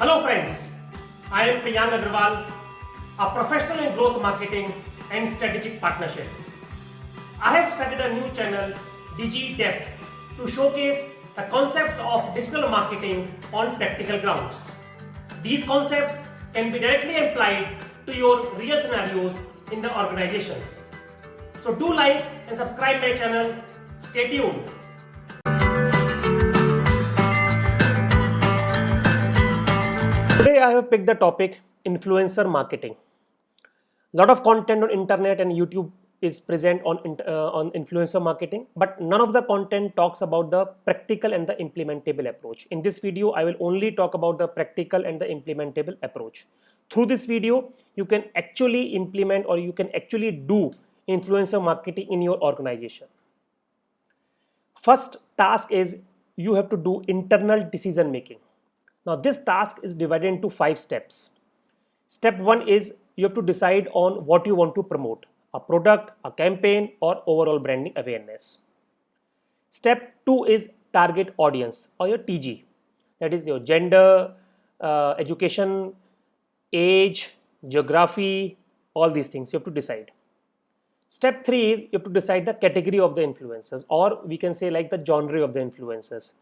Hello friends, I am Priyang Agrawal, a professional in growth marketing and strategic partnerships. I have started a new channel, DigiDepth, to showcase the concepts of digital marketing on practical grounds. These concepts can be directly applied to your real scenarios in the organizations. So do like and subscribe my channel. Stay tuned. Today I have picked the topic influencer marketing. A lot of content on internet and YouTube is present on influencer marketing, but none of the content talks about the practical and the implementable approach. In this video, I will only talk about the practical and the implementable approach. Through this video, you can actually implement or you can actually do influencer marketing in your organization. First task is you have to do internal decision making. Now this task is divided into 5 steps. Step 1 is you have to decide on what you want to promote, a product, a campaign, or overall branding awareness. Step 2 is target audience or your TG. That is your gender, education, age, geography, all these things you have to decide. Step 3 is you have to decide the category of the influencers, or we can say like the genre of the influencers.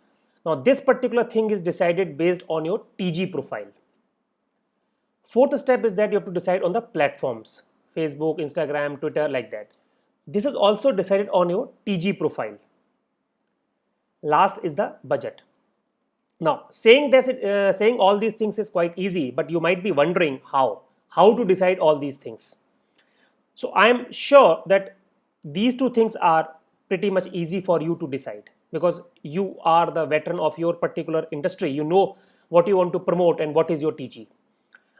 Now this particular thing is decided based on your TG profile. Fourth step is that you have to decide on the platforms, Facebook, Instagram, Twitter, like that. This is also decided on your TG profile. Last is the budget. Now saying all these things is quite easy, but you might be wondering how to decide all these things. So I am sure that these two things are pretty much easy for you to decide, because you are the veteran of your particular industry. You know what you want to promote and what is your TG.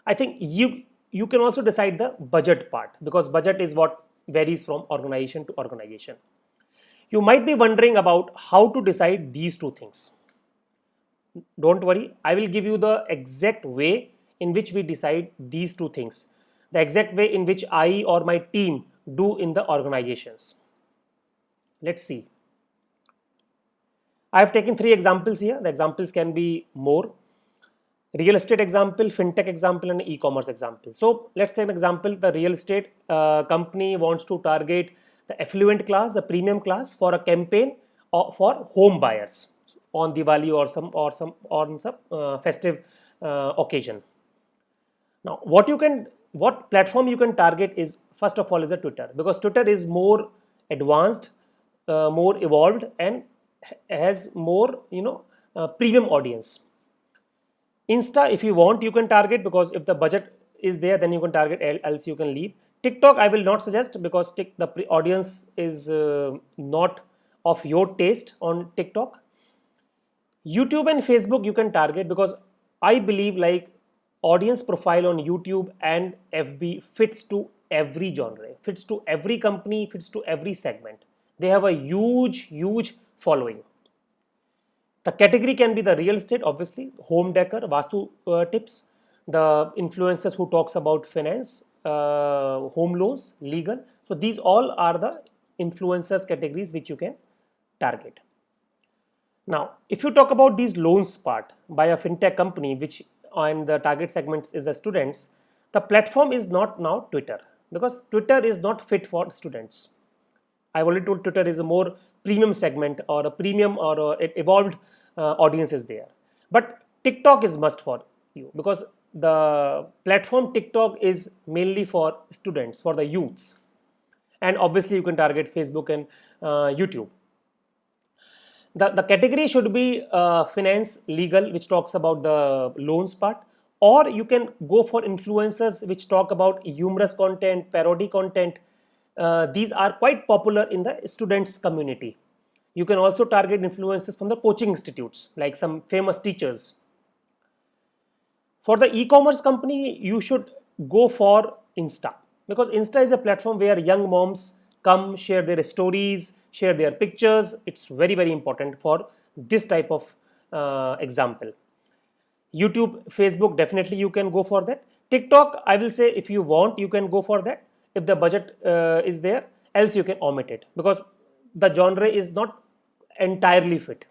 I think you can also decide the budget part, because budget is what varies from organization to organization. You might be wondering about how to decide these two things. Don't worry, I will give you the exact way in which we decide these two things, the exact way in which I or my team do in the organizations. Let's see. I have taken 3 examples here. The examples can be more. Real estate example, fintech example, and e-commerce example. So let's say an example, the real estate company wants to target the affluent class, the premium class, for a campaign for home buyers on Diwali or some festive occasion. Now what platform you can target is, first of all, is a Twitter, because Twitter is more advanced, more evolved, and has more premium audience. Insta, if you want, you can target, because if the budget is there, then you can target, else you can leave. TikTok I will not suggest, because the audience is not of your taste on TikTok. YouTube and Facebook you can target, because I believe like audience profile on YouTube and FB fits to every genre, fits to every company, fits to every segment. They have a huge following. The category can be the real estate, obviously, home decor, vastu tips, the influencers who talks about finance, home loans, legal. So these all are the influencers categories which you can target. Now, if you talk about these loans part by a fintech company, which on the target segment is the students, the platform is not now Twitter, because Twitter is not fit for students. I've already told Twitter is a more premium segment, or a premium or evolved audience is there. But TikTok is must for you, because the platform TikTok is mainly for students, for the youths. And obviously you can target Facebook and YouTube. The category should be finance, legal, which talks about the loans part, or you can go for influencers which talk about humorous content, parody content. These are quite popular in the students community. You can also target influencers from the coaching institutes, like some famous teachers. For the e-commerce company, you should go for Insta, because Insta is a platform where young moms come, share their stories, share their pictures. It's very important for this type of example. YouTube, Facebook, definitely you can go for that. TikTok, I will say, if you want, you can go for that if the budget is there, else you can omit it, because the genre is not entirely fit.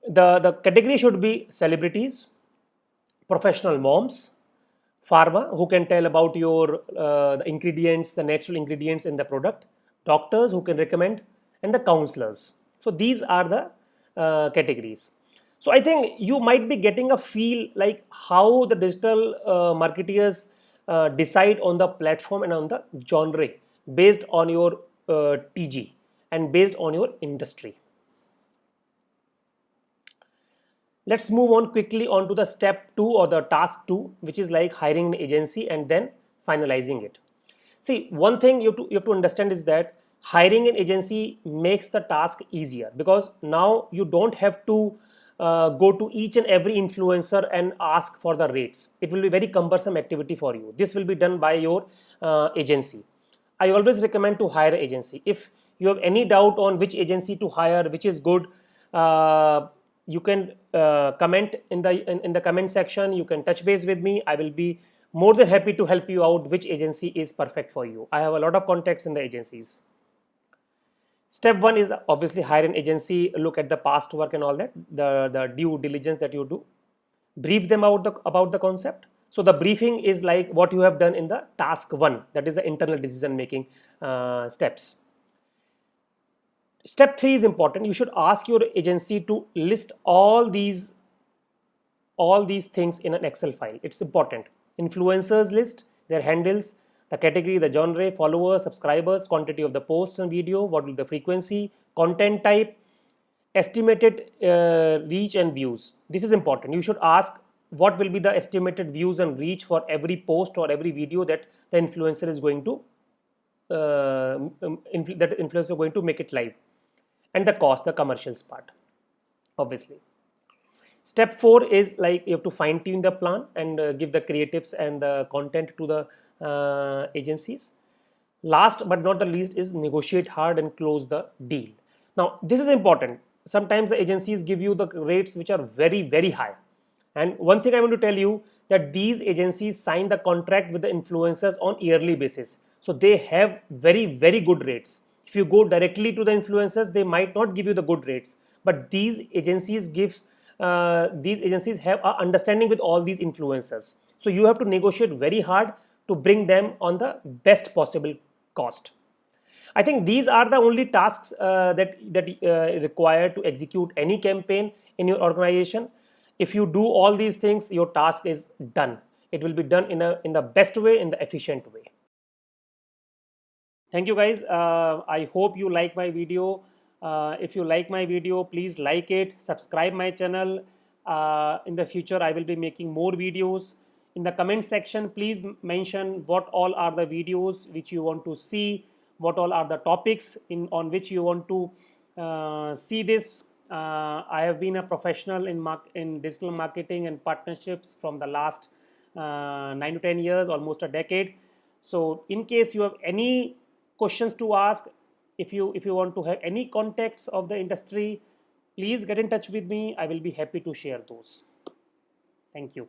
The category should be celebrities, professional moms, pharma who can tell about your the ingredients, the natural ingredients in the product, doctors who can recommend, and the counselors. So these are the categories. So I think you might be getting a feel like how the digital marketeers decide on the platform and on the genre based on your TG and based on your industry. Let's move on quickly on to the step 2 or the task 2, which is like hiring an agency and then finalizing it. See, one thing you have to understand is that hiring an agency makes the task easier, because now you don't have to go to each and every influencer and ask for the rates. It will be very cumbersome activity for you. This will be done by your agency. I always recommend to hire an agency. If you have any doubt on which agency to hire, which is good, you can comment in the comment section. You can touch base with me. I will be more than happy to help you out which agency is perfect for you. I have a lot of contacts in the agencies. Step 1 is obviously hire an agency, look at the past work and all that, the due diligence that you do, brief them about the concept. So the briefing is like what you have done in the task 1, that is the internal decision making steps. Step 3 is important. You should ask your agency to list all these things in an Excel file. It's important. Influencers list, their handles, the category, the genre, followers, subscribers, quantity of the post and video, what will be the frequency, content type, estimated reach and views. This is important. You should ask what will be the estimated views and reach for every post or every video that the influencer is going to that influencer is going to make it live, and the cost, the commercials part, obviously. Step 4 is like you have to fine tune the plan and give the creatives and the content to the agencies. Last but not the least is negotiate hard and close the deal. Now this is important. Sometimes the agencies give you the rates which are very, very high. And one thing I want to tell you, that these agencies sign the contract with the influencers on yearly basis. So they have very, very good rates. If you go directly to the influencers, they might not give you the good rates. But these agencies have a understanding with all these influencers. So you have to negotiate very hard to bring them on the best possible cost. I think these are the only tasks that required to execute any campaign in your organization. If you do all these things, your task is done. It will be done in the best way, in the efficient way. Thank you guys. I hope you like my video. If you like my video, please like it, subscribe my channel. In the future, I will be making more videos. In the comment section, please mention what all are the videos which you want to see, what all are the topics on which you want to see this. I have been a professional in digital marketing and partnerships from the last 9 to 10 years, almost a decade. So in case you have any questions to ask, if you want to have any contacts of the industry, please get in touch with me. I will be happy to share those. Thank you.